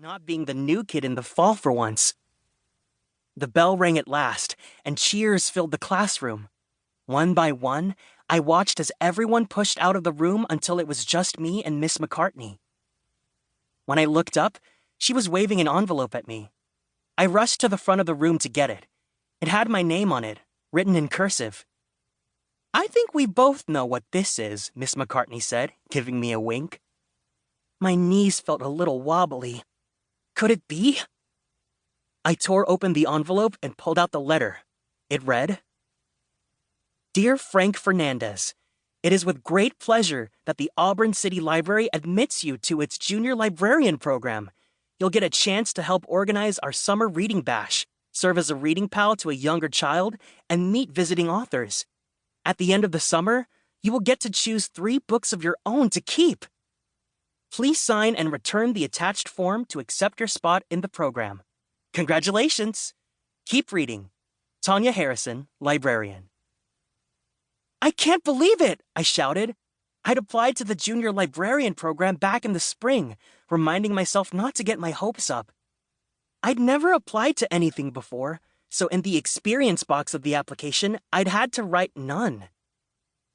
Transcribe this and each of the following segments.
not being the new kid in the fall for once. The bell rang at last, and cheers filled the classroom. One by one, I watched as everyone pushed out of the room until it was just me and Miss McCartney. When I looked up, she was waving an envelope at me. I rushed to the front of the room to get it. It had my name on it, written in cursive. "I think we both know what this is," Miss McCartney said, giving me a wink. My knees felt a little wobbly. Could it be? I tore open the envelope and pulled out the letter. It read, "Dear Frank Fernandezz, it is with great pleasure that the Auburn City Library admits you to its junior librarian program. You'll get a chance to help organize our summer reading bash, serve as a reading pal to a younger child, and meet visiting authors. At the end of the summer, you will get to choose 3 books of your own to keep. Please sign and return the attached form to accept your spot in the program. Congratulations! Keep reading. Tanya Harrison, Librarian." "I can't believe it!" I shouted. I'd applied to the junior librarian program back in the spring, reminding myself not to get my hopes up. I'd never applied to anything before, so in the experience box of the application, I'd had to write none.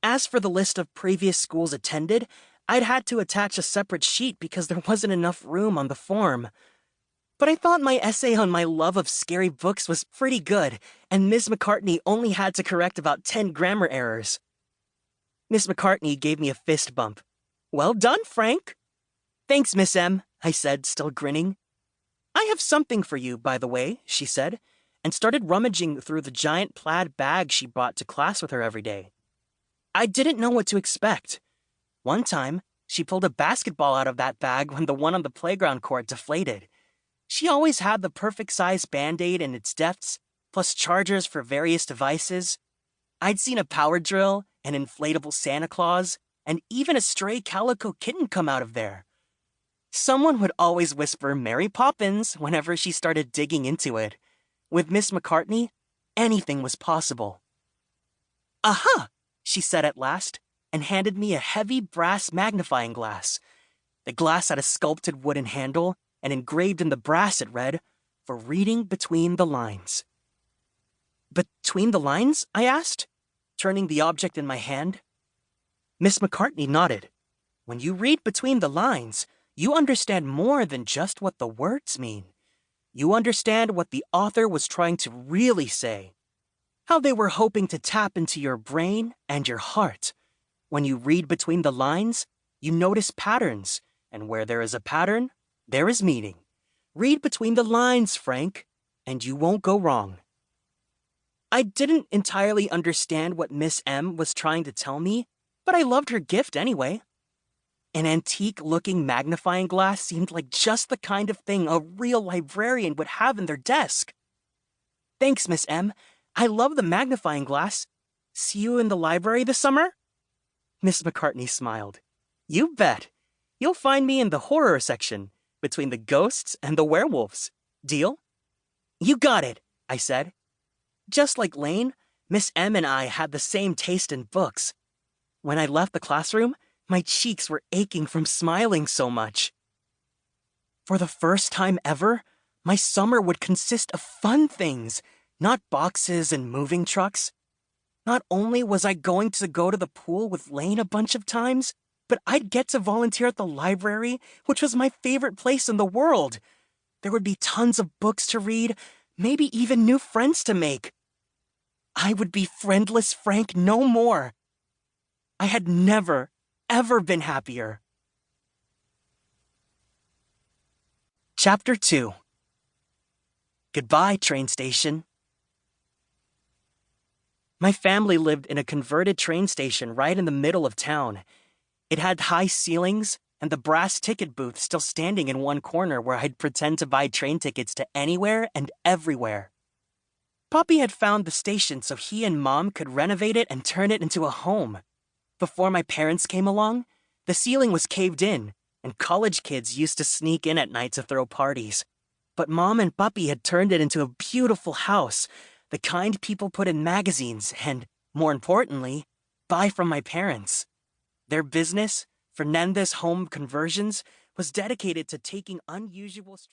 As for the list of previous schools attended, I'd had to attach a separate sheet because there wasn't enough room on the form. But I thought my essay on my love of scary books was pretty good, and Ms. McCartney only had to correct about 10 grammar errors. Miss McCartney gave me a fist bump. "Well done, Frank." "Thanks, Miss M," I said, still grinning. "I have something for you, by the way," she said, and started rummaging through the giant plaid bag she brought to class with her every day. I didn't know what to expect. One time, she pulled a basketball out of that bag when the one on the playground court deflated. She always had the perfect size Band-Aid in its depths, plus chargers for various devices. I'd seen a power drill, an inflatable Santa Claus, and even a stray calico kitten come out of there. Someone would always whisper "Mary Poppins" whenever she started digging into it. With Miss McCartney, anything was possible. "Aha!" she said at last, and handed me a heavy brass magnifying glass. The glass had a sculpted wooden handle, and engraved in the brass it read, "For reading between the lines." "Between the lines?" I asked, turning the object in my hand. Miss McCartney nodded. "When you read between the lines, you understand more than just what the words mean. You understand what the author was trying to really say, how they were hoping to tap into your brain and your heart. When you read between the lines, you notice patterns, and where there is a pattern, there is meaning. Read between the lines, Frank, and you won't go wrong." I didn't entirely understand what Miss M was trying to tell me, but I loved her gift anyway. An antique-looking magnifying glass seemed like just the kind of thing a real librarian would have in their desk. "Thanks, Miss M. I love the magnifying glass. See you in the library this summer?" Miss McCartney smiled. "You bet. You'll find me in the horror section, between the ghosts and the werewolves. Deal?" "You got it," I said. Just like Lane, Miss M and I had the same taste in books. When I left the classroom, my cheeks were aching from smiling so much. For the first time ever, my summer would consist of fun things, not boxes and moving trucks. Not only was I going to go to the pool with Lane a bunch of times, but I'd get to volunteer at the library, which was my favorite place in the world. There would be tons of books to read, maybe even new friends to make. I would be friendless Frank no more. I had never, ever been happier. Chapter 2. Goodbye, train station. My family lived in a converted train station right in the middle of town. It had high ceilings, and the brass ticket booth still standing in one corner where I'd pretend to buy train tickets to anywhere and everywhere. Poppy had found the station so he and Mom could renovate it and turn it into a home. Before my parents came along, the ceiling was caved in, and college kids used to sneak in at night to throw parties. But Mom and Puppy had turned it into a beautiful house, the kind people put in magazines and, more importantly, buy from my parents. Their business, Fernandezs Home Conversions, was dedicated to taking unusual structures.